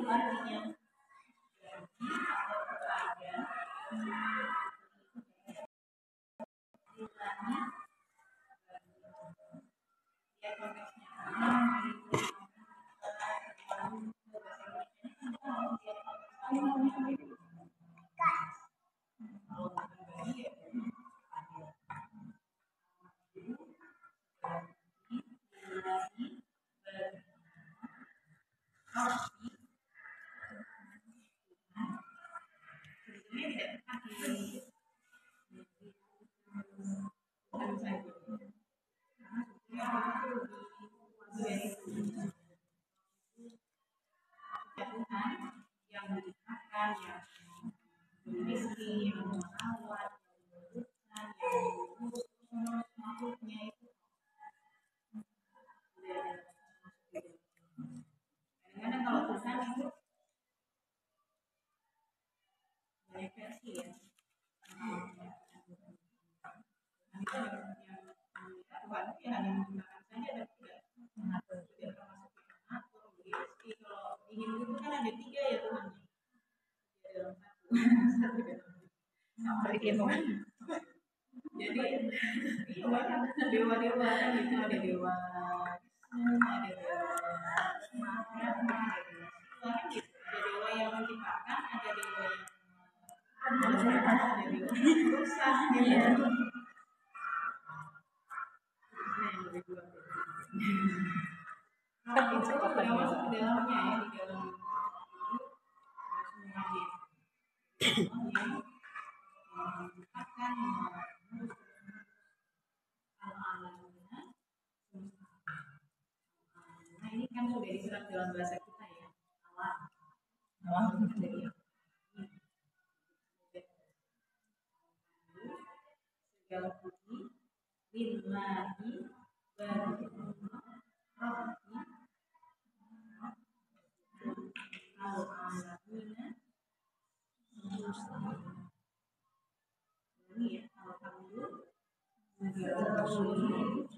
artinya yang dimakan, yang miskin, yang merawat, yang makhluknya itu. Kadang-kadang kalau Tuhan itu banyak versi ya. Itu yang Tuhan itu hanya menggunakan saja dan tidak mengatur, tidak termasuk mengatur. Jadi kalau di Hindu itu kan ada 3 ya Tuhan. Dalam satu sampai itu. Jadi iya banyak dewa-dewa kan itu ada dewa ada dewa Brahma, ada dewa yang menciptakan, ada dewa yang ada dewa yang merusak gitu. Nah, itu sudah masuk ke dalamnya ya, di dalam semuanya akan nah ini kan sudah diserap dalam bahasa kita ya, alam itu dari segala puji lillahi bagi Rabbi al-alamina ini ya, alhamdulillah lillahi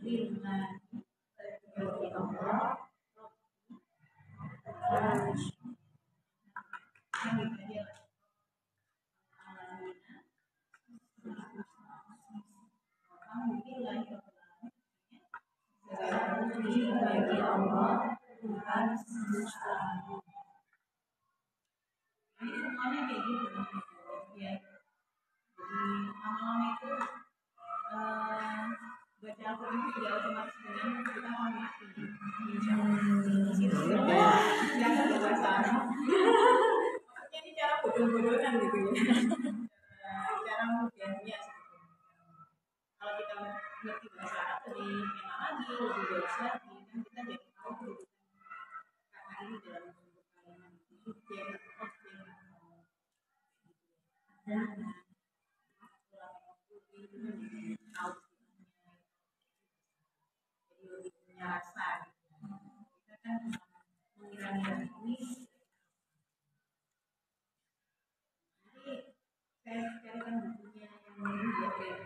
bagi Allah bagi Allah Tuhan semesta alam. Ini semuanya kayak gitu ya. Jadi lama-lama itu baca Al-Quran itu tidak otomatis dengan kita mengerti. Di situ jangan bahasa Arab. Maksudnya ini cara bodoh-bodohan gitu ya. Cara mudahnya kalau kita mengerti bahasa Arab lebih enak lagi, lebih bagus lagi, kan kita jadi tahu karena ini dalam bentuk kalimat subjek, objek, dan tahu jadi lebih punya rasa. Kita kan mengira-ngira ini. Jadi saya carikan bukunya yang ini ya kayak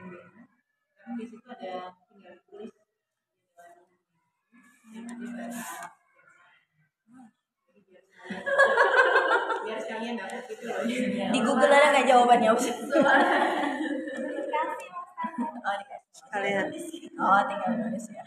karena di situ ada tinggal tulis yang ada bahasa biar sekalian dapat gitu loh. Di Google ada nggak jawabannya? Dikasih Oh dikasih. Kalian. Oh tinggal nulis ya.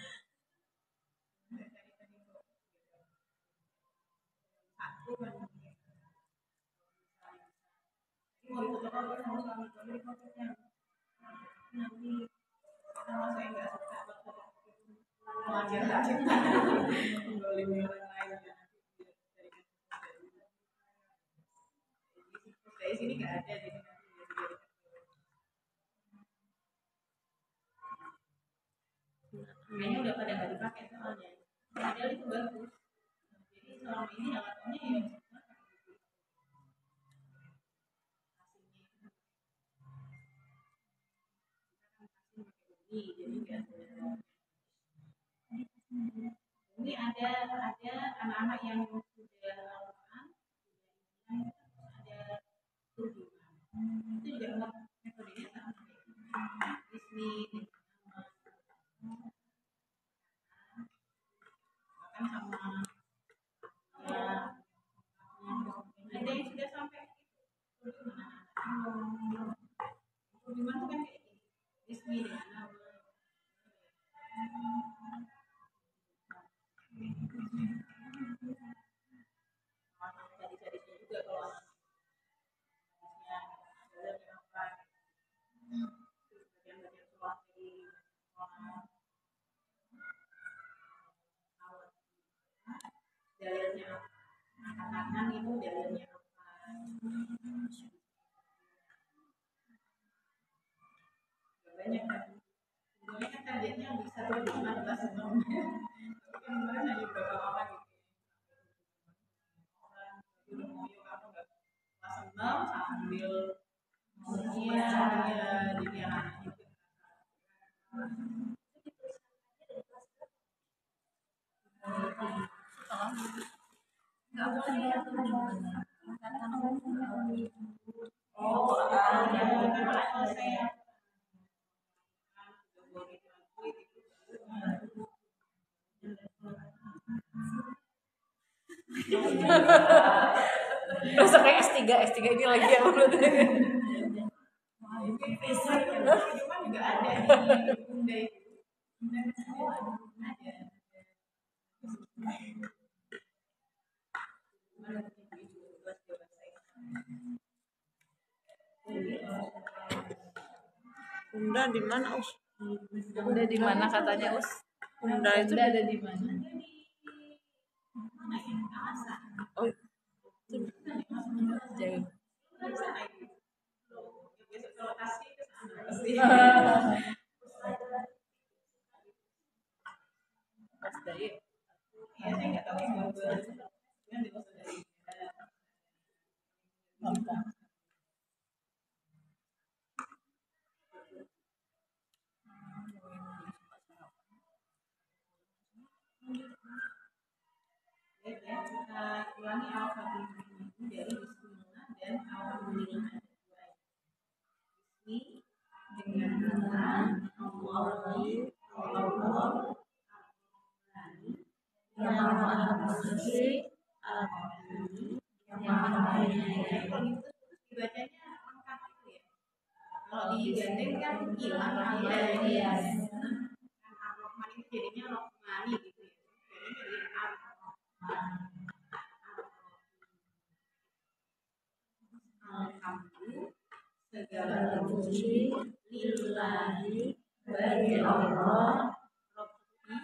Dari sini nggak ada jadi kayaknya udah pada nggak dipakai soalnya padahal itu bagus jadi selama ini alasannya ya ini ada anak-anak yang sudah Al-Quran ada turjuman itu juga metodenya sama Bismi bahkan sama ya yang dalilnya apa kanan itu dalilnya apa banyak kan sebenarnya kan targetnya bisa tuh 15 tahun tapi kan kemarin hanya beberapa orang gitu udah mau yuk aku nggak kelas 6 sambil maksudnya ya jadi anak itu Nggak boleh ya tuh kalau saya Rasa kayak S3 ini lagi ya menurut cuma juga ada di Bunda itu Bunda ada Bunda di mana Us? Udah di mana katanya Us? Bunda itu Udah ada di mana? oh Jauh. Pas dari Lampung. Kita ulangi alfabet ini dari bismillah dan alhamdulillah. Bismi dengan nama Allah yang maha pengasih al-Rahim yang maha penyayang. Itu dibacanya lengkap itu ya. Kalau digandeng kan hilang ya. Kan Ar-Rahman itu jadinya Rahmani gitu ya. Jadinya jadi Ar-Rahman. Alhamdulillah segala puji lillahi bagi Allah Rabbi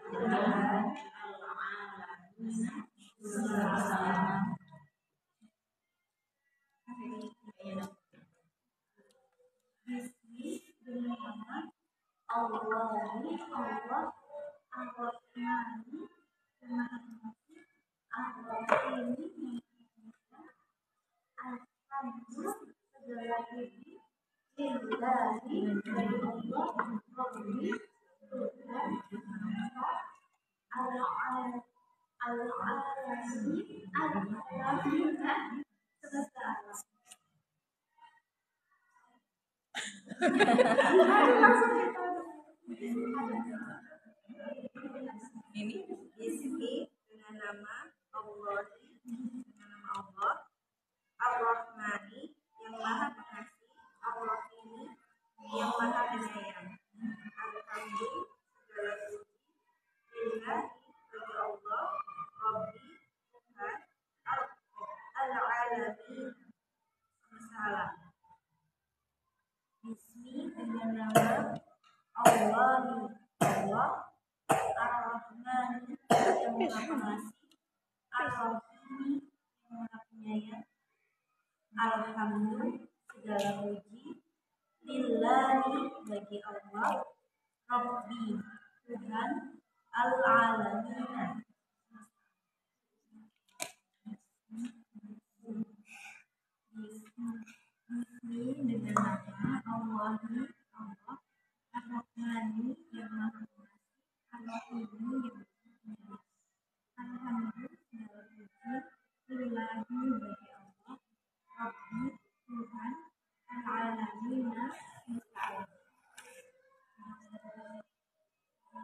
Tuhan al-alamin semesta. Bismi dengan nama Allahi Allah Ar-Rahmani yang Maha Pengasih Ar-Rahimi Alhamdulillah segala puji lillahi bagi Allah Rabbi Tuhan al-alamin semesta alam. Ini Bismi dengan nama Allah Ar-Rahmani yang maha pengasih Ar-Rahimi yang maha penyayang. Alhamdulillah segala puji lillahi bagi Allah Rabbi Tuhan al-alamin semesta alam. Bismi dengan nama Allah Ar-Rahmani yang maha pengasih Ar-Rahimi yang maha penyayang. Alhamdulillah segala puji lillahi bagi Allah Rabbi Tuhan al-alamin. Bismi dengan nama Allah Ar-Rahmani yang maha pengasih Ar-Rahimi yang maha penyayang. Alhamdulillah segala puji lillahi bagi Allah Rabbi Tuhan al-alamin semesta alam.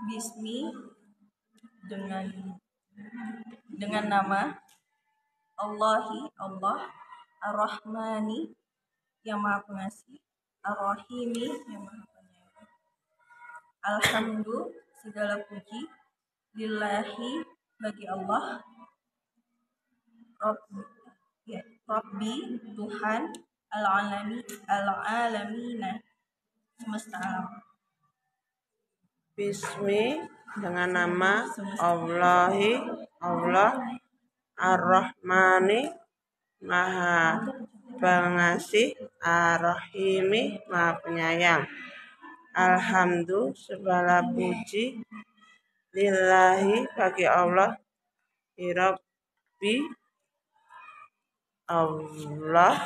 Bismi dengan nama Allahi Allah Ar-Rahmani yang maha pengasih Ar-Rahimi yang maha penyayang. Alhamdulillah segala puji lillahi bagi Allah Rabbi Tuhan al-alamin semesta alam. Bismi dengan nama Allahi Allah Ar-Rahmani Maha Pengasih Ar-Rahimi Maha Penyayang. Alhamdulillah segala puji lillahi bagi Allah Rabbi Allah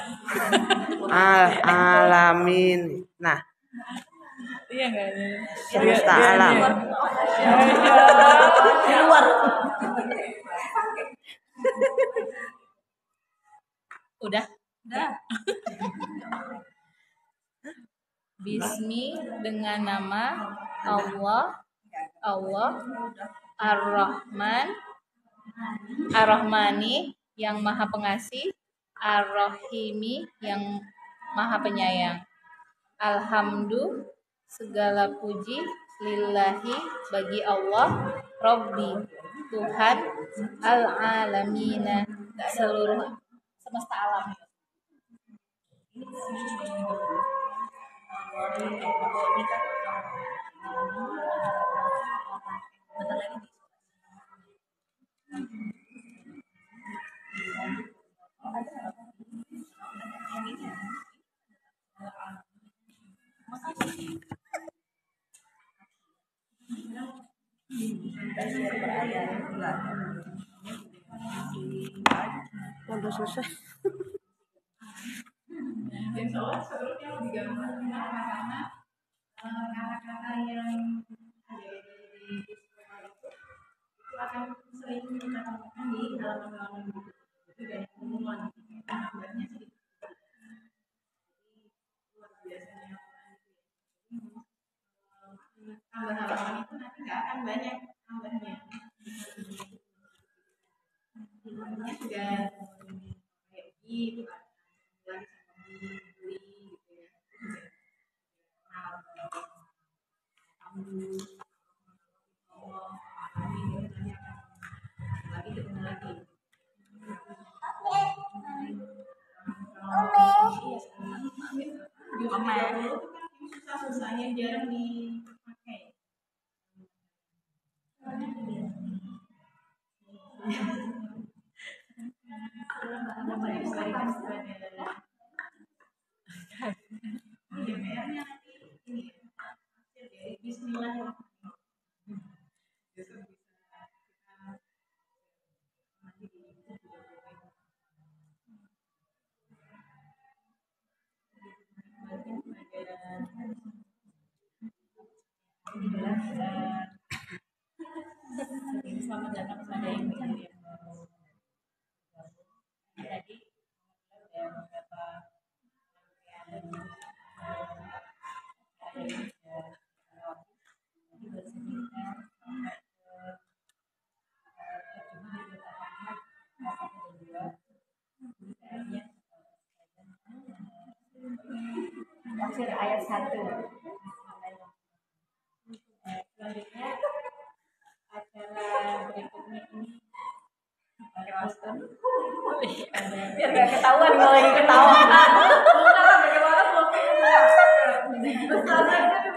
alamin. Nah, Iya nggak ada. semesta alam. Di luar. Udah. Bismi dengan nama Allah Ar-Rahman Ar-Rahmani yang Maha Pengasih, Ar-Rahimi yang Maha Penyayang. Alhamdulillah segala puji lillahi bagi Allah Rabbi Tuhan al-alamina seluruh semesta alam. Udah selesai. Insya Allah seterusnya lebih gampang karena kata-kata yang ada di sekolah itu akan sering kita temukan di halaman-halaman buku. Itu banyak pengumuman, gambarnya sedikit. Luar biasanya tambah halaman itu nanti nggak akan banyak tambahnya. Halamannya sudah kayak gitu kan. Lagi sama beli gitu ya. Lagi ketemu lagi. Susah-susahnya jarang dipakai. Selamat datang kepada yang baru. Tadi ada beberapa tafsir ayat 1. Selanjutnya acara berikutnya ini pakai masker. Biar gak ketahuan kalau lagi ketawa.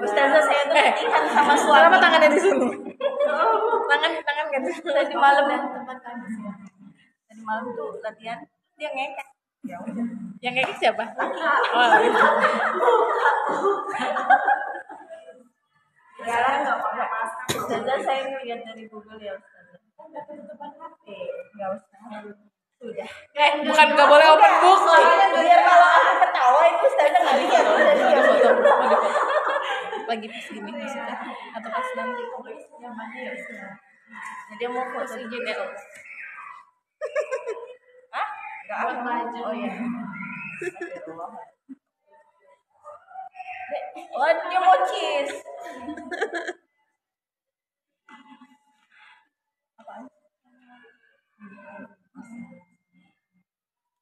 Ustazah saya tuh latihan sama suami. Kenapa tangannya di sini? Tangan kan di sini. Tadi malam ya tempat kami. Tadi malam tuh latihan dia ngekek. Yang ngekek siapa? Oh. Sekarang nggak pakai masker. Ustazah saya ngeliat dari Google ya Ustazah. Udah ketutupan HP. Nggak usah. Sudah. Bukan nggak boleh open book. Biar kalau ketawa itu Ustazah nggak lihat. Ada foto, mau di foto. Lagi pas gini maksudnya atau pas nanti. Jadi mau foto di video. Hah? Nggak maju. Oh iya. Oh dia mau cheese.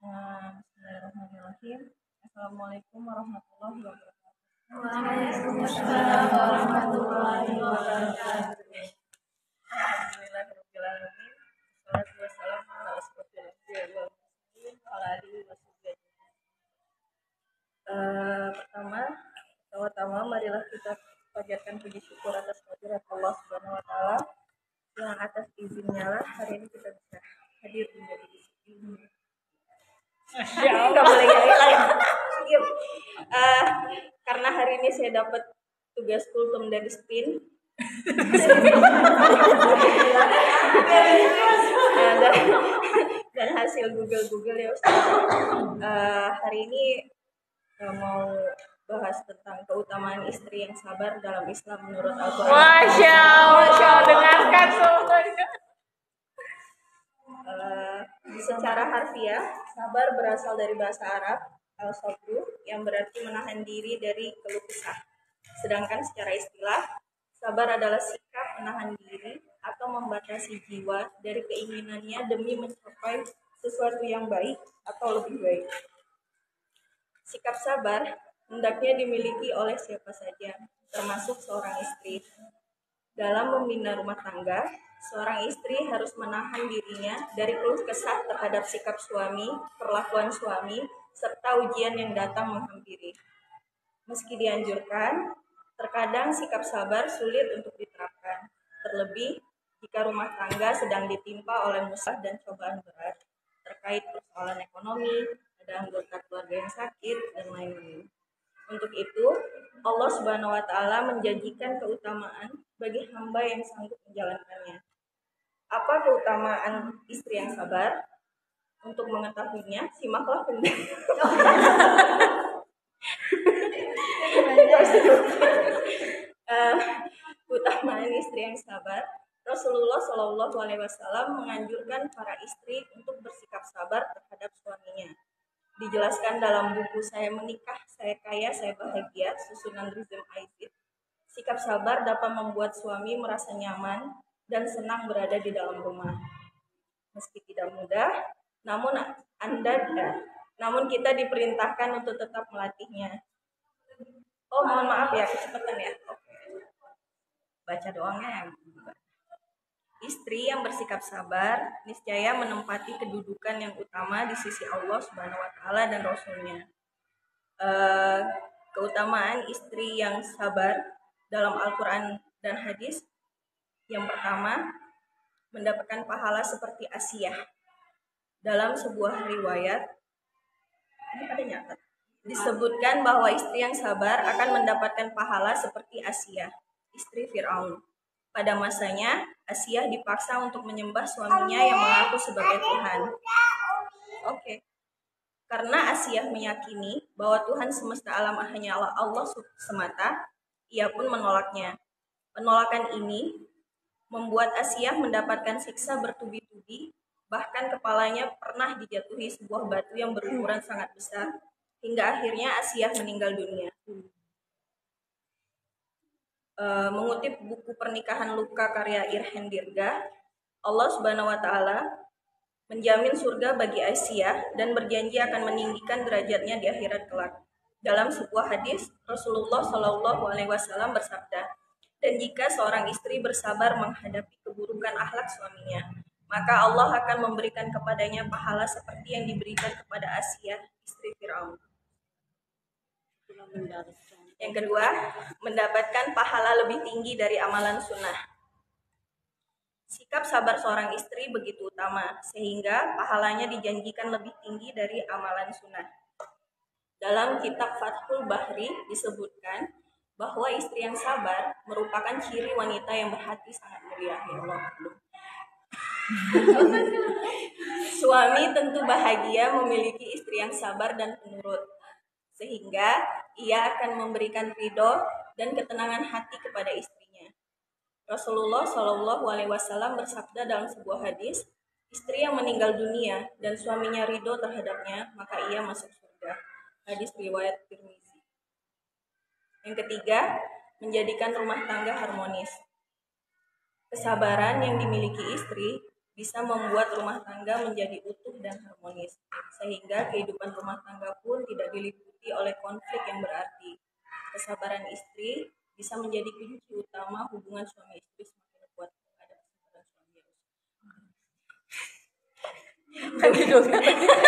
Bismillahirrahmanirrahim. Assalamualaikum warahmatullahi wabarakatuh. Waalaikumsalam warahmatullahi wabarakatuh. Alhamdulillahirabbil alamin. Wassalatu wassalamu ala asyrofil anbiya'i wal mursalin wa ala alihi wasahbihi. Pertama marilah kita panjatkan puji syukur atas kehadirat karunia-Nya lah hari ini kita bisa hadir menjadi ilmu. Masya Nggak boleh hilang ya. Diam. Karena hari ini saya dapat tugas kultum dari SPIN. dan hasil Google ya Ustaz. Hari ini mau bahas tentang keutamaan istri yang sabar dalam Islam menurut Al-Quran. Masya Allah, dengarkan semuanya. Secara harfiah, sabar berasal dari bahasa Arab al-sabru yang berarti menahan diri dari keluh kesah. Sedangkan secara istilah, sabar adalah sikap menahan diri atau membatasi jiwa dari keinginannya demi mencapai sesuatu yang baik atau lebih baik. Sikap sabar hendaknya dimiliki oleh siapa saja, termasuk seorang istri. Dalam membina rumah tangga, seorang istri harus menahan dirinya dari keluh kesah terhadap sikap suami, perlakuan suami, serta ujian yang datang menghampiri. Meski dianjurkan, terkadang sikap sabar sulit untuk diterapkan, terlebih jika rumah tangga sedang ditimpa oleh musibah dan cobaan berat terkait persoalan ekonomi, ada anggota keluarga yang sakit, dan lain-lain. Untuk itu, Allah Subhanahu wa Ta'ala menjanjikan keutamaan bagi hamba yang sanggup menjalankannya. Apa keutamaan istri yang sabar? Untuk mengetahuinya, simaklah keutamaan istri yang sabar. Rasulullah Shallallahu Alaihi Wasallam menganjurkan para istri untuk bersikap sabar terhadap suaminya. Dijelaskan dalam buku Saya Menikah, Saya Kaya, Saya Bahagia, susunan Rizm Aizid. Sikap sabar dapat membuat suami merasa nyaman dan senang berada di dalam rumah. Meski tidak mudah, namun kita diperintahkan untuk tetap melatihnya. Oh, mohon maaf ya, kecepatan ya. Oke. Baca doangnya yang istri yang bersikap sabar niscaya menempati kedudukan yang utama di sisi Allah Subhanahu wa Ta'ala dan Rasul-Nya. Keutamaan istri yang sabar dalam Al-Quran dan hadis. Yang pertama, mendapatkan pahala seperti Asiyah. Dalam sebuah riwayat, ini pada nyatat, disebutkan bahwa istri yang sabar akan mendapatkan pahala seperti Asiyah, istri Fir'aun. Pada masanya, Asiyah dipaksa untuk menyembah suaminya yang mengaku sebagai Tuhan. Oke. Karena Asiyah meyakini bahwa Tuhan semesta alam hanya Allah semata, ia pun menolaknya. Penolakan ini membuat Asiyah mendapatkan siksa bertubi-tubi, bahkan kepalanya pernah dijatuhi sebuah batu yang berukuran sangat besar, hingga akhirnya Asiyah meninggal dunia. Mengutip buku Pernikahan Luka karya Irhen Dirga, Allah Subhanahu wa Ta'ala menjamin surga bagi Asiyah dan berjanji akan meninggikan derajatnya di akhirat kelak. Dalam sebuah hadis, Rasulullah Shallallahu Alaihi Wasallam bersabda, dan jika seorang istri bersabar menghadapi keburukan akhlak suaminya, maka Allah akan memberikan kepadanya pahala seperti yang diberikan kepada Asiyah, istri Fir'aun. Yang kedua, mendapatkan pahala lebih tinggi dari amalan sunnah. Sikap sabar seorang istri begitu utama, sehingga pahalanya dijanjikan lebih tinggi dari amalan sunnah. Dalam kitab Fathul Bahri disebutkan bahwa istri yang sabar merupakan ciri wanita yang berhati sangat mulia. Ya Allah. Suami tentu bahagia memiliki istri yang sabar dan penurut, sehingga ia akan memberikan ridho dan ketenangan hati kepada istrinya. Rasulullah Shallallahu Alaihi Wasallam bersabda dalam sebuah hadis, istri yang meninggal dunia dan suaminya ridho terhadapnya, maka ia masuk surga. Hadis riwayat Tirmizi. Yang ketiga, menjadikan rumah tangga harmonis. Kesabaran yang dimiliki istri bisa membuat rumah tangga menjadi utuh dan harmonis, sehingga kehidupan rumah tangga pun tidak diliputi oleh konflik yang berarti. Kesabaran istri bisa menjadi kunci utama hubungan suami istri semakin kuat. Ada kesabaran suami.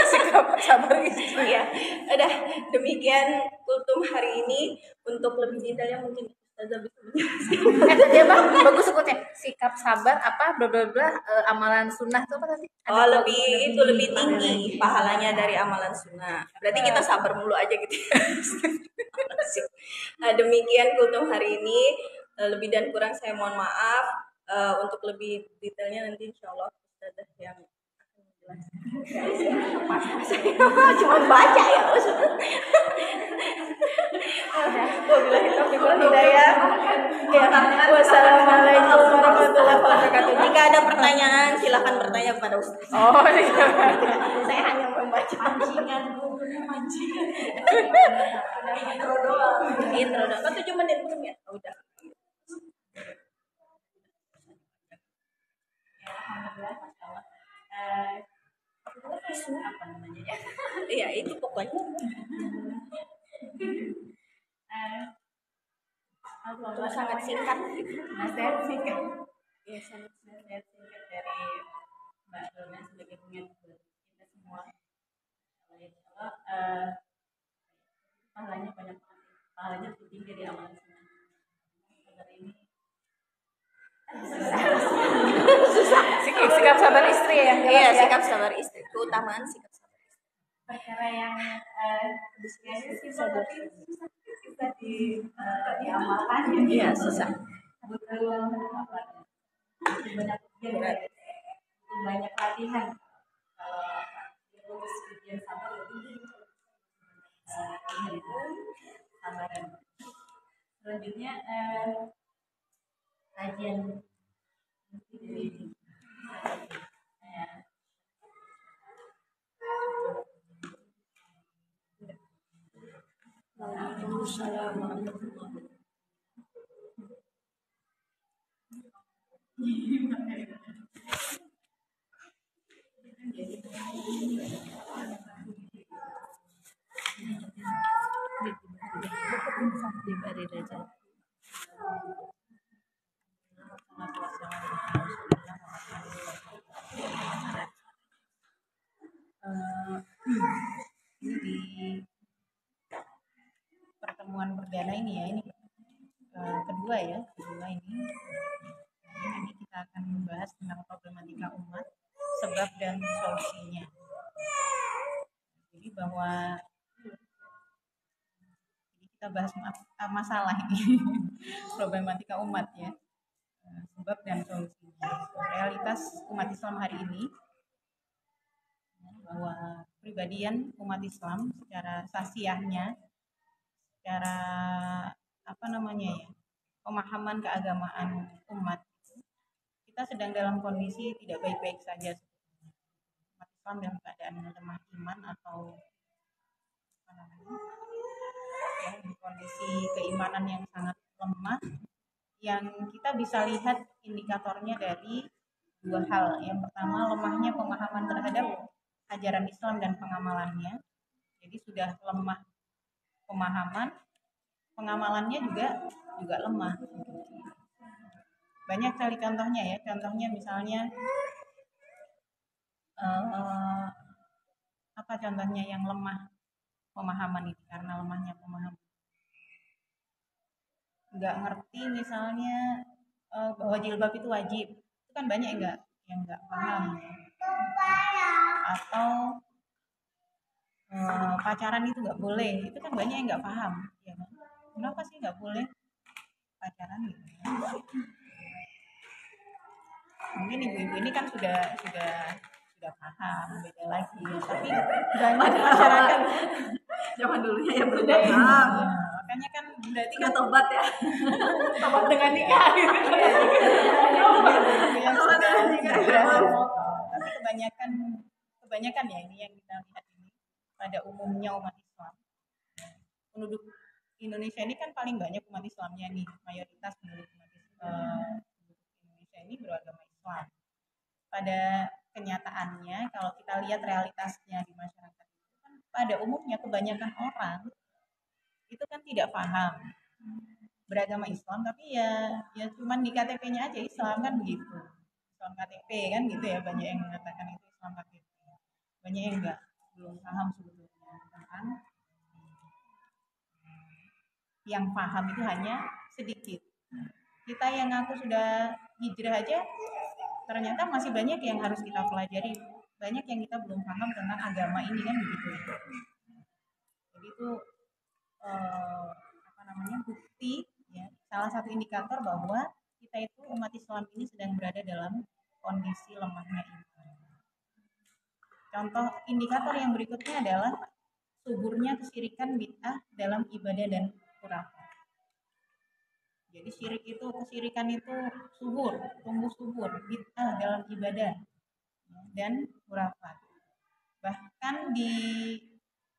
Sikap sabar istri. Ya, udah demikian kultum hari ini. Untuk Untuk lebih detailnya mungkin Ustazah bisa menjelaskan. Tadi apa? Bagus sebutnya. Sikap sabar apa bla bla bla amalan sunnah itu apa tadi? Oh, lebih tinggi pahalanya dari amalan sunnah. Berarti kita sabar mulu aja gitu. Nah, demikian kultum hari ini. Lebih dan kurang saya mohon maaf. Untuk lebih detailnya nanti insya Allah Ustazah yang akan menjelaskan. Cuma baca ya. Wabillahi taufiq wal hidayah. Wassalamualaikum warahmatullahi wabarakatuh. Jika ada pertanyaan silakan bertanya kepada Ustaz. Oh, iya. Saya hanya membaca Pancingan, gurunya pancingan. intro doang. Kan 7 menit belum ya? Oh, udah. Ya, alhamdulillah, masya Allah. Apa namanya ya? Iya, itu pokoknya. Itu sangat singkat. Nasihat singkat. Iya, sangat Nasihat singkat dari Mbak Dona sebagai pengingat buat kita semua. Insya Allah, pahalanya banyak banget. Pahalanya lebih tinggi dari amalan sunnah. Seperti ini. Sikap sabar istri ya. Iya, sikap sabar istri. Keutamaan sikap sabar istri. Perkara yang kayaknya simpel tapi susah diamalkan. Iya, susah. Butuh apa? Banyak ujian, banyak latihan. Kalau itu ujian sabar lebih sabaran. Selanjutnya kajian dari ini di pertemuan perdana ini ya, ini kedua ini kita akan membahas tentang problematika umat, sebab dan solusinya. Jadi bahwa kita bahas masalah ini problematika umat ya, sebab dan solusinya. Realitas umat Islam hari ini bahwa kepribadian umat Islam secara sasiahnya, secara apa namanya ya, pemahaman keagamaan umat, kita sedang dalam kondisi tidak baik-baik saja. Umat Islam dalam keadaan lemah iman atau apa namanya, ya, kondisi keimanan yang sangat lemah, yang kita bisa lihat indikatornya dari dua hal. Yang pertama, lemahnya pemahaman terhadap ajaran Islam dan pengamalannya. Jadi sudah lemah pemahaman, pengamalannya juga lemah. Banyak sekali contohnya ya. Contohnya misalnya apa contohnya yang lemah pemahaman itu, karena lemahnya pemahaman. Nggak ngerti misalnya bahwa jilbab itu wajib. Itu kan banyak yang nggak paham ya. Atau pacaran itu nggak boleh, itu kan banyak yang nggak paham ya kan? Kenapa sih nggak boleh pacaran gitu ya? Mungkin ibu-ibu ini kan sudah paham, beda lagi ya. Tapi banyak masyarakat Zaman dulunya ya belum ya, paham. makanya kan berarti Kita kan tobat ya. tobat dengan nikah gitu. Yang sudah tapi kebanyakan ya ini yang kita lihat ini pada umumnya umat Islam. Penduduk Indonesia ini kan paling banyak umat Islamnya nih, mayoritas penduduk Indonesia ini beragama Islam. Pada kenyataannya kalau kita lihat realitasnya di masyarakat itu kan pada umumnya kebanyakan orang itu kan tidak paham beragama Islam, tapi ya cuman di KTP-nya aja Islam kan begitu. Islam KTP kan gitu ya, banyak yang mengatakan itu Islam KTP. Banyak yang belum paham sebetulnya tentang yang paham itu hanya sedikit. Kita yang ngaku sudah hijrah aja ternyata masih banyak yang harus kita pelajari, banyak yang kita belum paham tentang agama ini kan begitu ya. Jadi itu bukti ya, salah satu indikator bahwa kita itu umat Islam ini sedang berada dalam kondisi lemahnya iman. Contoh indikator yang berikutnya adalah suburnya kesyirikan, bid'ah dalam ibadah dan khurafat. Jadi kesyirikan itu subur, tumbuh subur, bid'ah dalam ibadah dan khurafat. Bahkan di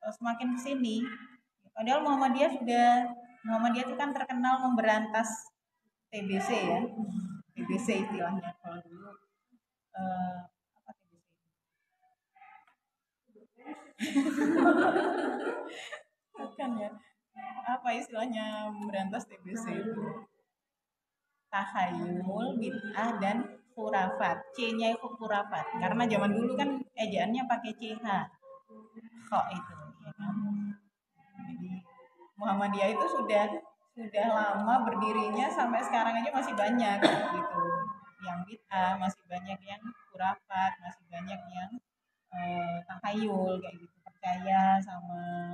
semakin kesini, padahal Muhammadiyah itu kan terkenal memberantas TBC ya, TBC istilahnya kalau dulu apa TBC? Bukan ya, apa istilahnya memberantas TBC itu? Tahayul, bid'ah dan khurafat. C-nya itu khurafat. Karena zaman dulu kan ejaannya pakai CH. Kok itu ya kan? Jadi Muhammadiyah itu sudah lama berdirinya, sampai sekarang aja masih banyak gitu. Yang bid'ah, masih banyak yang khurafat, masih banyak yang tahayul kayak gitu. Percaya sama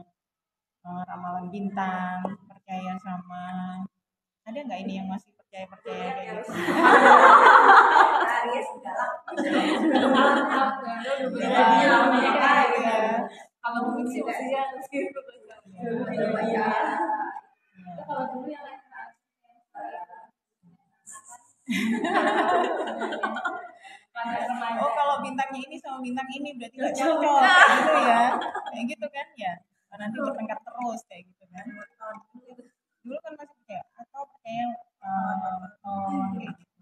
ramalan bintang, percaya sama, ada nggak ini yang masih percaya kayak gitu? Kalau dulu sih maksudnya kalau dulu yang oh kalau bintangnya ini sama bintang ini berarti nggak cocok kayak gitu ya, kayak gitu kan ya, nanti bertengkar terus kayak gitu kan. Dulu kan masih percaya, atau percaya kayak gitu,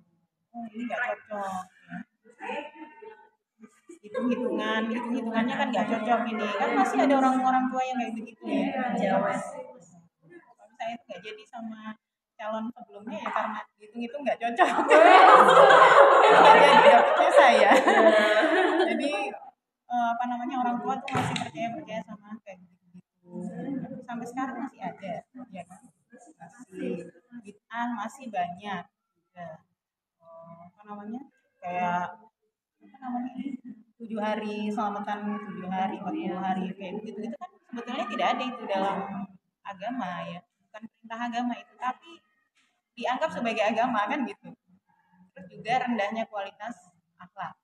ini nggak cocok ya. hitungannya kan nggak cocok, ini kan masih ada orang tua yang kayak begitu ya. Kalau saya itu nggak jadi sama calon sebelumnya ya karena hitung nggak cocok. Nggak jadi dapetnya saya. Jadi orang tua tuh masih percaya sama kayak gitu. Sampai sekarang masih ada ya kan, masih bid'ah masih banyak juga. Kayak 7 hari selamatan, 7 hari 40 hari kayak gitu itu kan sebetulnya tidak ada itu dalam agama ya, bukan perintah agama itu, tapi dianggap sebagai agama kan gitu. Terus juga rendahnya kualitas akhlak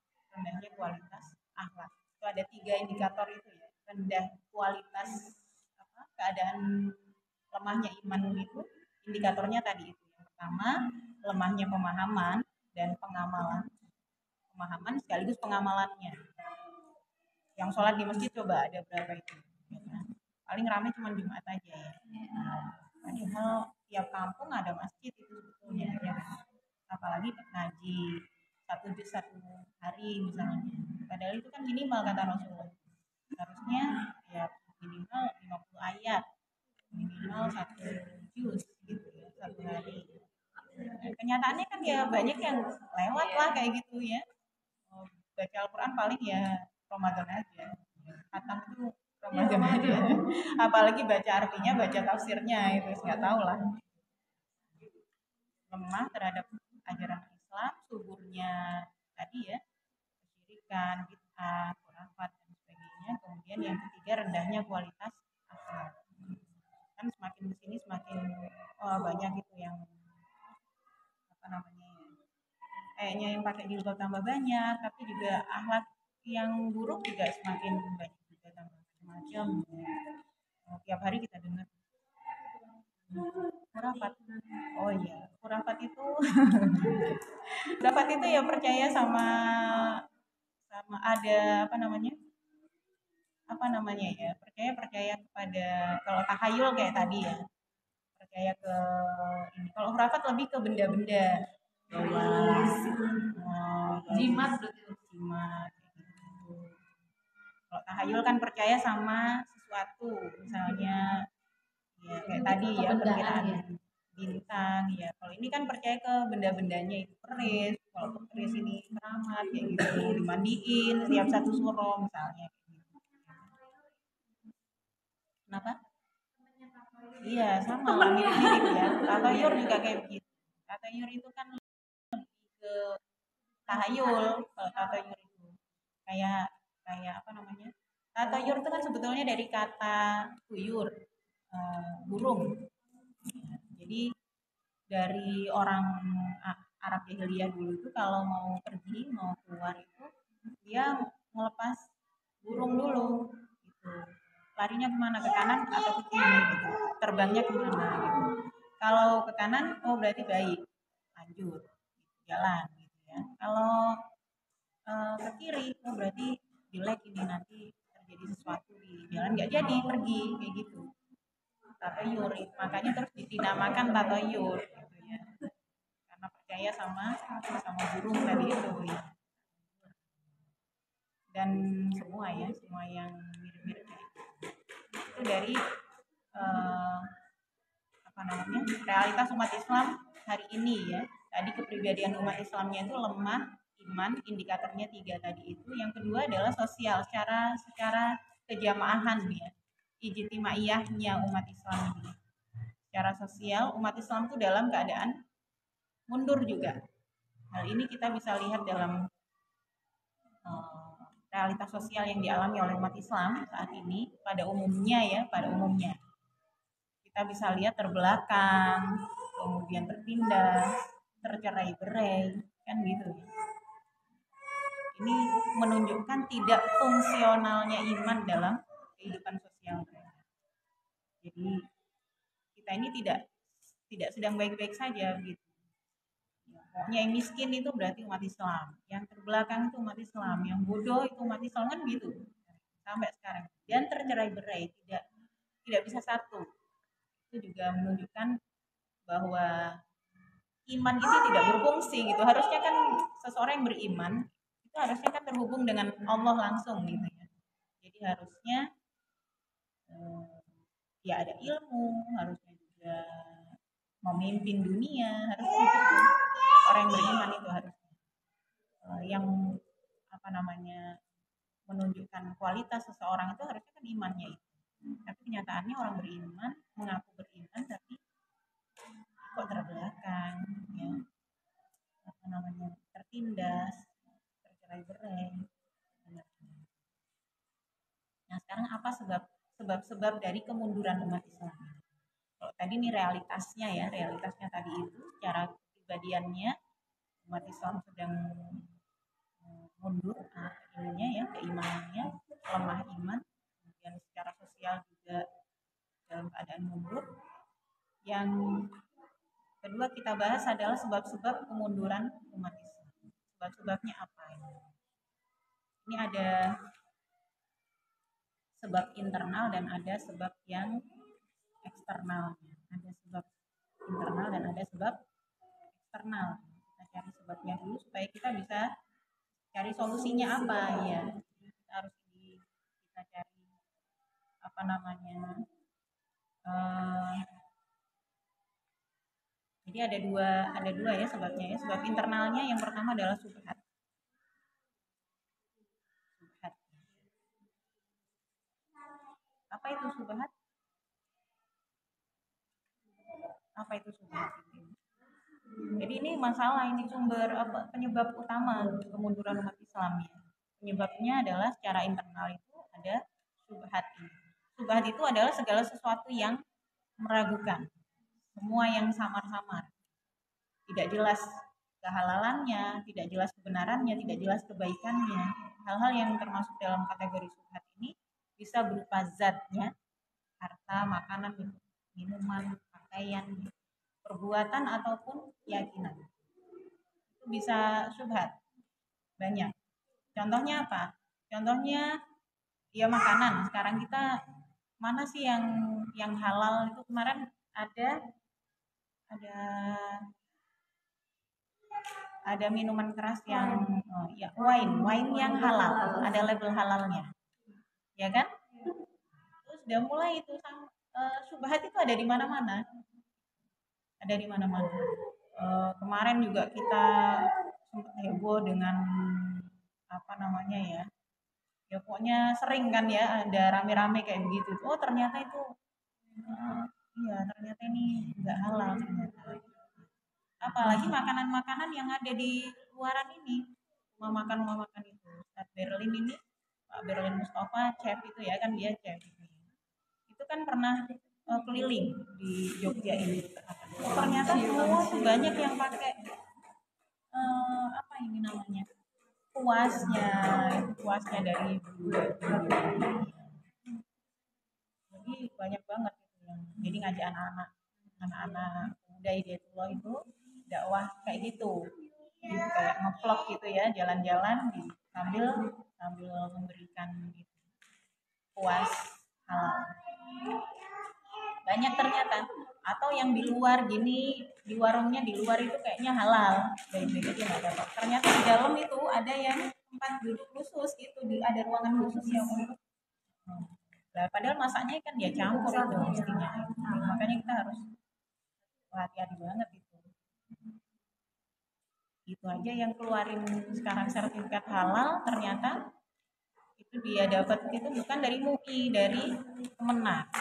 itu ada 3 indikator itu ya, rendah kualitas keadaan lemahnya iman itu, indikatornya tadi itu. Yang pertama lemahnya pemahaman dan pengamalan sekaligus pengamalannya. Yang sholat di masjid coba ada berapa itu ya kan? Paling ramai cuma Jumat aja ya. Padahal tiap kampung ada masjid itu sebetulnya ya kan? Apalagi ngaji 1 juz 1 hari misalnya, padahal itu kan minimal kata Rasulullah, harusnya ya minimal 50 ayat, minimal 1 juz gitu ya 1 hari. Nah, kenyataannya kan ya banyak yang lewat lah kayak gitu ya. Baca Al-Quran paling ya Ramadan aja, khatam itu Ramadan aja. Apalagi baca artinya, baca tafsirnya itu nggak tahu lah. Lemah terhadap ajaran Islam, suburnya tadi ya, kesyirikan, bid'ah, khurafat dan sebagainya. Kemudian yang ketiga rendahnya kualitas akhlak. Kan semakin kesini semakin banyak itu yang kayaknya yang pakai jilbab tambah banyak, tapi juga akhlak yang buruk juga semakin banyak juga, tambah macam-macam. Tiap hari kita dengar khurafat. Oh iya, khurafat itu ya percaya sama ada percaya kepada, kalau tahayul kayak tadi ya, percaya ke ini. Kalau khurafat lebih ke benda-benda, jimat gitu. Kalau tahayul kan percaya sama sesuatu, misalnya ya kayak tadi ya perkiraan bintang ya. Kalau ini kan percaya ke benda-bendanya, itu keris, kalau keris ini keramat kayak gitu, dimandiin setiap 1 suro misalnya. Kenapa? Iya, sama lah mirip-mirip ya. Tatayur juga kayak begitu. Tatayur itu kan ke tahayul. Kalau tatayur itu kayak kayak apa namanya? Tatayur itu kan sebetulnya dari kata tuyur, burung. Jadi dari orang Arab jahiliyah dulu itu kalau mau pergi mau keluar itu dia melepas burung dulu gitu, larinya kemana, ke kanan atau ke kiri gitu, terbangnya kemana gitu. Kalau ke kanan oh berarti baik, lanjut jalan gitu ya. Kalau ke kiri oh berarti jelek, ini nanti terjadi sesuatu di jalan, nggak jadi pergi kayak gitu. Tatayur makanya terus dinamakan tatayur gitu ya, karena percaya sama burung tadi itu ya. Dan semua ya, semua yang mirip-mirip itu dari apa namanya, realitas umat Islam hari ini ya. Tadi kepribadian umat Islamnya itu lemah iman, indikatornya 3 tadi itu. Yang kedua adalah sosial, secara kejamaahan ya, ijtimaiyahnya umat Islam ini. Secara sosial umat Islam itu dalam keadaan mundur juga. Hal ini kita bisa lihat dalam realitas sosial yang dialami oleh umat Islam saat ini pada umumnya ya, pada umumnya. Kita bisa lihat terbelakang, kemudian tertindas, tercerai-berai, kan gitu ya. Ini menunjukkan tidak fungsionalnya iman dalam kehidupan sosial mereka. Jadi kita ini tidak sedang baik-baik saja gitu. Pokoknya yang miskin itu berarti umat Islam, yang terbelakang itu umat Islam, yang bodoh itu umat Islam, kan gitu sampai sekarang. Dan tercerai-berai, tidak bisa satu. Itu juga menunjukkan bahwa iman itu tidak berfungsi gitu. Harusnya kan seseorang yang beriman itu harusnya kan terhubung dengan Allah langsung gitu ya. Jadi harusnya ya ada ilmu, harusnya juga memimpin dunia, harusnya gitu. Orang yang beriman itu harusnya yang apa namanya, menunjukkan kualitas seseorang itu harusnya kan imannya itu. Tapi kenyataannya orang beriman mengaku beriman tapi kok terbelakang ya, apa namanya, tertindas, tercerai-berai. Nah sekarang apa sebab dari kemunduran umat Islam? Kalau tadi ini realitasnya ya, realitasnya tadi itu secara kepribadiannya umat Islam sedang mundur ininya ya, keimanannya, lemah iman, kemudian secara sosial juga dalam keadaan mundur. Yang kedua kita bahas adalah sebab-sebab kemunduran umat Islam. Sebab-sebabnya apa ini? Ini ada sebab internal dan ada sebab yang eksternal. Ada sebab internal dan ada sebab eksternal. Kita cari sebabnya dulu supaya kita bisa cari solusinya apa ya. Kita harus kita cari apa namanya. Jadi ada dua ya sebabnya ya. Sebab internalnya yang pertama adalah syubhat. Apa itu syubhat? Apa itu syubhat? Jadi ini masalah, ini sumber apa, penyebab utama kemunduran umat Islam ya. Penyebabnya adalah secara internal itu ada syubhat ini. Syubhat itu adalah segala sesuatu yang meragukan, semua yang samar-samar, tidak jelas kehalalannya, tidak jelas kebenarannya, tidak jelas kebaikannya. Hal-hal yang termasuk dalam kategori syubhat ini bisa berupa zatnya, harta, makanan, minuman, pakaian, perbuatan ataupun keyakinan. Itu bisa syubhat. Banyak. Contohnya apa? Contohnya ya makanan. Sekarang kita mana sih yang halal? Itu kemarin ada minuman keras yang ya wine yang halal, ada label halalnya. Ya kan? Terus udah mulai itu syubhat itu ada di mana-mana. Ada di mana-mana. Kemarin juga kita sempat heboh dengan apa namanya ya. Ya pokoknya sering kan ya ada rame-rame kayak begitu. Oh ternyata itu iya ternyata ini nggak halal ternyata. Apalagi makanan-makanan yang ada di luaran ini, rumah makan itu. Ustaz Berlin ini, Pak Berlin Mustafa, chef itu ya kan dia chef itu. Itu kan pernah keliling di Jogja ini. Ternyata semua tuh banyak yang pakai apa ini namanya, kuasnya dari jadi banyak banget itu yang jadi ngajak anak-anak muda Hidayatullah itu dakwah kayak gitu. Jadi kayak ngevlog gitu ya, jalan-jalan sambil sambil memberikan gitu, kuas halal. Banyak ternyata. Atau yang di luar gini, di warungnya di luar itu kayaknya halal, baik-baik aja nggak dapat. Ternyata di dalam itu ada yang tempat duduk khusus gitu, ada ruangan khusus yang untuk. Nah, padahal masaknya kan ya campur itu mestinya. Makanya kita harus hati-hati banget itu. Itu aja yang keluarin sekarang sertifikat halal ternyata itu dia dapat itu bukan dari MUI, dari Kemenak.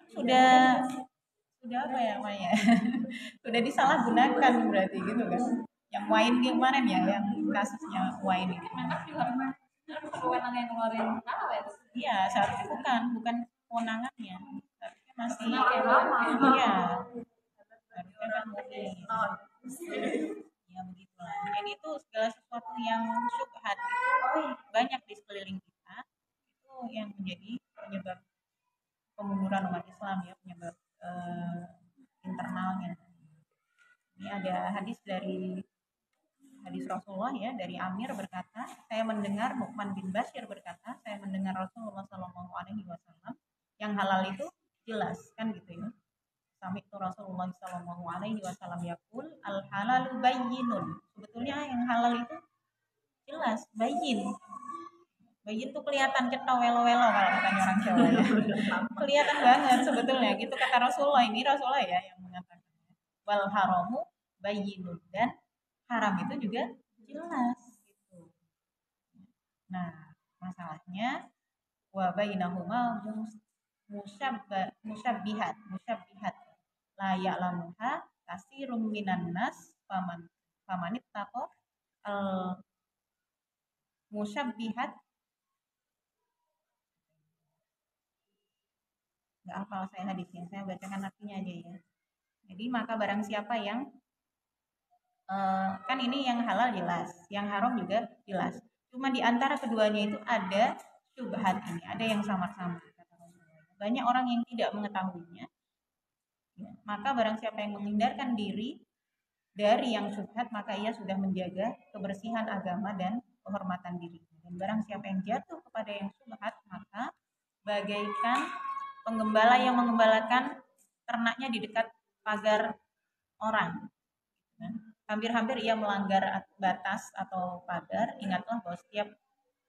Sudah apa ya namanya? Sudah disalahgunakan berarti gitu kan. Yang wine kemarin ya, yang kasusnya wine itu. Kemenak juga kewenangan yang ngeluarin halal ya? Iya, seharusnya bukan kewenangannya. Seharusnya masih iya. Harusnya kan MUI. Ya begitulah. Jadi itu segala sesuatu yang syubhat itu banyak di sekeliling kita, itu yang menjadi penyebab kemunduran umat Islam ya, penyebab internalnya. Ini ada hadis Rasulullah ya, dari Amir berkata, saya mendengar Nu'man bin Bashir berkata, saya mendengar Rasulullah Shallallahu Alaihi Wasallam yang halal itu jelas kan gitu ya. Sami itu Rasulullah Shallallahu Alaihi Wasallam yaqul al halalu bayyinun. Sebetulnya yang halal itu jelas, bayyin tuh kelihatan ceto welo-welo kalau katanya orang Jawa ya. Kelihatan banget sebetulnya gitu kata Rasulullah. Ini Rasulullah ya yang mengatakan wal haramu bayyinun, dan haram itu juga jelas gitu. Nah masalahnya wa bainahuma musyabbihat la ya'lamuha kasirum minan nas famanit taqo al musyabbihat. Nggak hafal saya hadisnya, saya bacakan artinya aja ya. Jadi maka barang siapa yang kan ini yang halal jelas, yang haram juga jelas. Cuma di antara keduanya itu ada syubhat ini, ada yang samar-samar. Banyak orang yang tidak mengetahuinya. Ya, maka barang siapa yang menghindarkan diri dari yang syubhat, maka ia sudah menjaga kebersihan agama dan kehormatan dirinya. Dan barang siapa yang jatuh kepada yang syubhat, maka bagaikan penggembala yang mengembalakan ternaknya di dekat pagar orang. Hampir-hampir ia melanggar batas atau pagar. Ingatlah bahwa setiap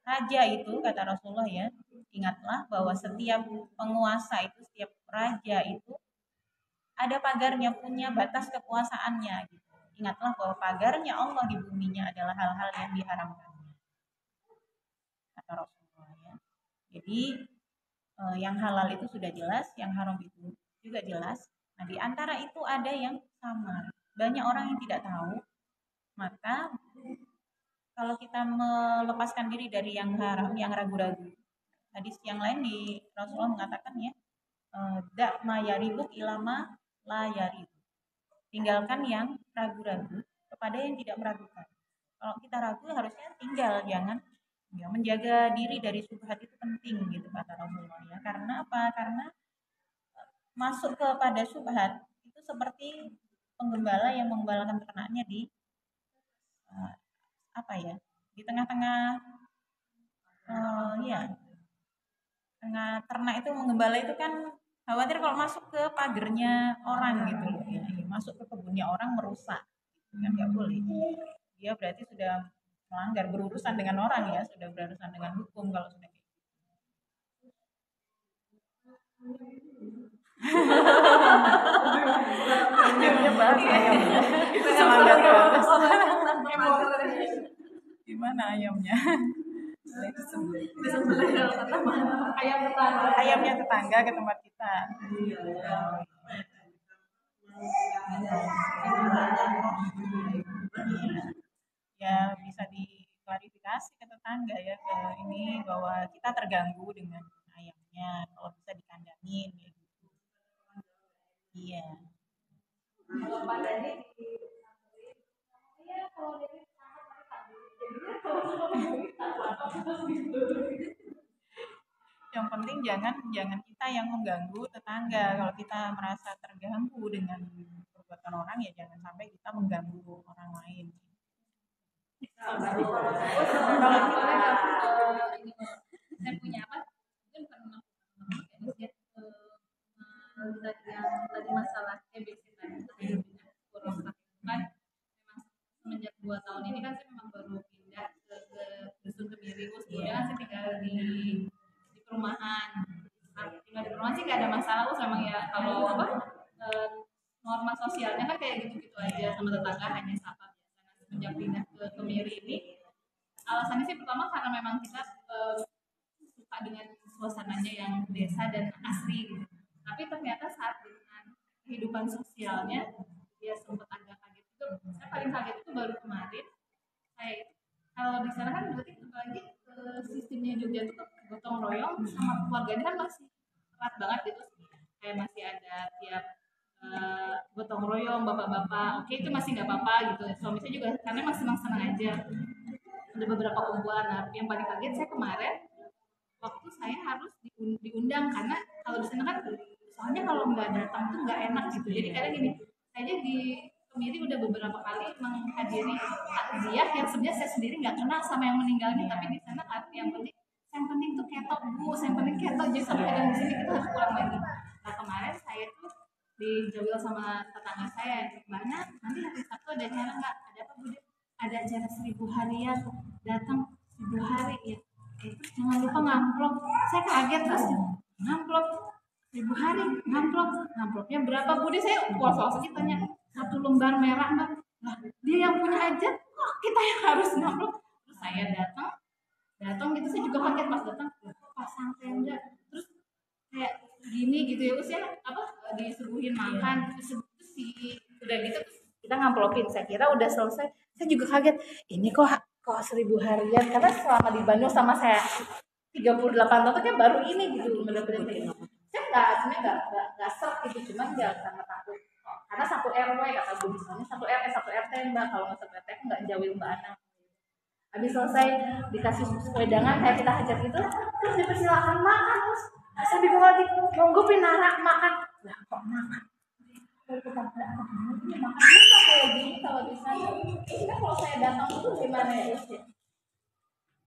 raja itu, kata Rasulullah ya, ingatlah bahwa setiap penguasa itu, setiap raja itu ada pagarnya, punya batas kekuasaannya gitu. Ingatlah bahwa pagarnya Allah di buminya adalah hal-hal yang diharamkannya, kata Rasulullah ya. Jadi yang halal itu sudah jelas, yang haram itu juga jelas. Nah di antara itu ada yang samar. Banyak orang yang tidak tahu. Maka kalau kita melepaskan diri dari yang haram, yang ragu-ragu, hadis yang lain di Rasulullah mengatakan ya, dak ma yaribuk ilama la yarib. Tinggalkan yang ragu-ragu kepada yang tidak meragukan. Kalau kita ragu harusnya tinggal, jangan ya, menjaga diri dari syubhat itu penting gitu kata Rasulullah ya. Karena apa? Karena masuk kepada syubhat itu seperti penggembala yang menggembalakan ternaknya di apa ya? Di tengah-tengah ya. Tengah ternak itu menggembala itu kan khawatir kalau masuk ke pagernya orang gitu loh. Ya, masuk ke kebunnya orang merusak. Kan nggak boleh. Dia berarti sudah melanggar, berurusan dengan orang ya, sudah berurusan dengan hukum kalau sudah kayak gitu. Ayamnya bahas ayamnya. Itu semangat banget. Gimana ayamnya? Ayam tetangga. Ayamnya tetangga ke tempat kita. Ya bisa diklarifikasi ke tetangga ya ke ini bahwa kita terganggu dengan ayamnya, kalau bisa dikandangin kayak gitu. Iya. Kalau Pak Dani di iya kalau dari Yang penting jangan kita yang mengganggu tetangga. Kalau kita merasa terganggu dengan perbuatan orang ya jangan sampai kita mengganggu orang lain. kalau boleh ini saya punya apa mungkin bukan maksudnya tadi yang tadi masalah TBC tadi itu saya punya kurang kan memang semenjak 2 tahun ini kan saya memang baru pindah ke dusun Kemirius kemudian saya tinggal di perumahan. Tinggal di perumahan sih nggak ada masalah, memang ya kalau apa norma sosialnya kan kayak gitu-gitu aja sama tetangga hanya sapa biasa. Nah, semenjak pindah ke Kemiri ini alasannya sih pertama karena memang kita suka dengan suasananya yang desa dan asri gitu. Tapi ternyata saat dengan kehidupan sosialnya dia sempat agak kaget itu. Saya paling kaget itu baru kemarin. Saya kalau di sana kan berarti apalagi sistemnya Jogja itu gotong royong sama keluarganya kan masih erat banget gitu. Kayak masih ada tiap gotong royong bapak-bapak. Oke itu masih nggak apa-apa gitu. Suami saya juga karena masih senang aja. Ada beberapa kumpulan. Nah, yang paling kaget saya kemarin waktu saya harus diundang karena kalau di sana kan soalnya kalau nggak datang tuh nggak enak gitu. Jadi kadang gini, saya aja di Kemiri udah beberapa kali menghadiri takziah yang sebenarnya saya sendiri nggak kenal sama yang meninggal ini, tapi di sana yang penting tuh ketok bu, yang penting ketok jadi sampai kadang di sini kita harus pulang lagi. Nah kemarin saya tuh dijawil sama tetangga saya banyak nanti hari Sabtu ada acara nggak? Ada apa bu? Ada acara 1000 harian datang 1000 hari ya. Terus jangan lupa ngamplop. Saya kaget pasti ngamplop 1000 hari ngamplopnya berapa bu? Saya puas-puas aja tanya 1 lembar merah mbak. Nah dia yang punya aja kok kita yang harus ngamplop. Terus saya datang gitu saya juga kaget pas datang pasang tenda terus kayak gini gitu ya usia apa disuguhin makan terus udah gitu terus kita ngamplopin. Saya kira udah selesai. Saya juga kaget ini kok 1000 harian karena selama di Bandung sama saya 38 tahun kan baru ini gitu bener-bener ini. Saya nggak ser gitu cuman ya karena takut karena 1 RW kata Bu misalnya 1 RT 1 RT mbak kalau nggak 1 RT nggak jauhin mbak Anang. Habis selesai dikasih wedangan kayak kita hajar gitu terus dipersilakan makan terus saya bingung lagi nunggu pinara makan lah kok makan makan bisa kayak gini kalau di sana ini kan kalau saya datang itu gimana ya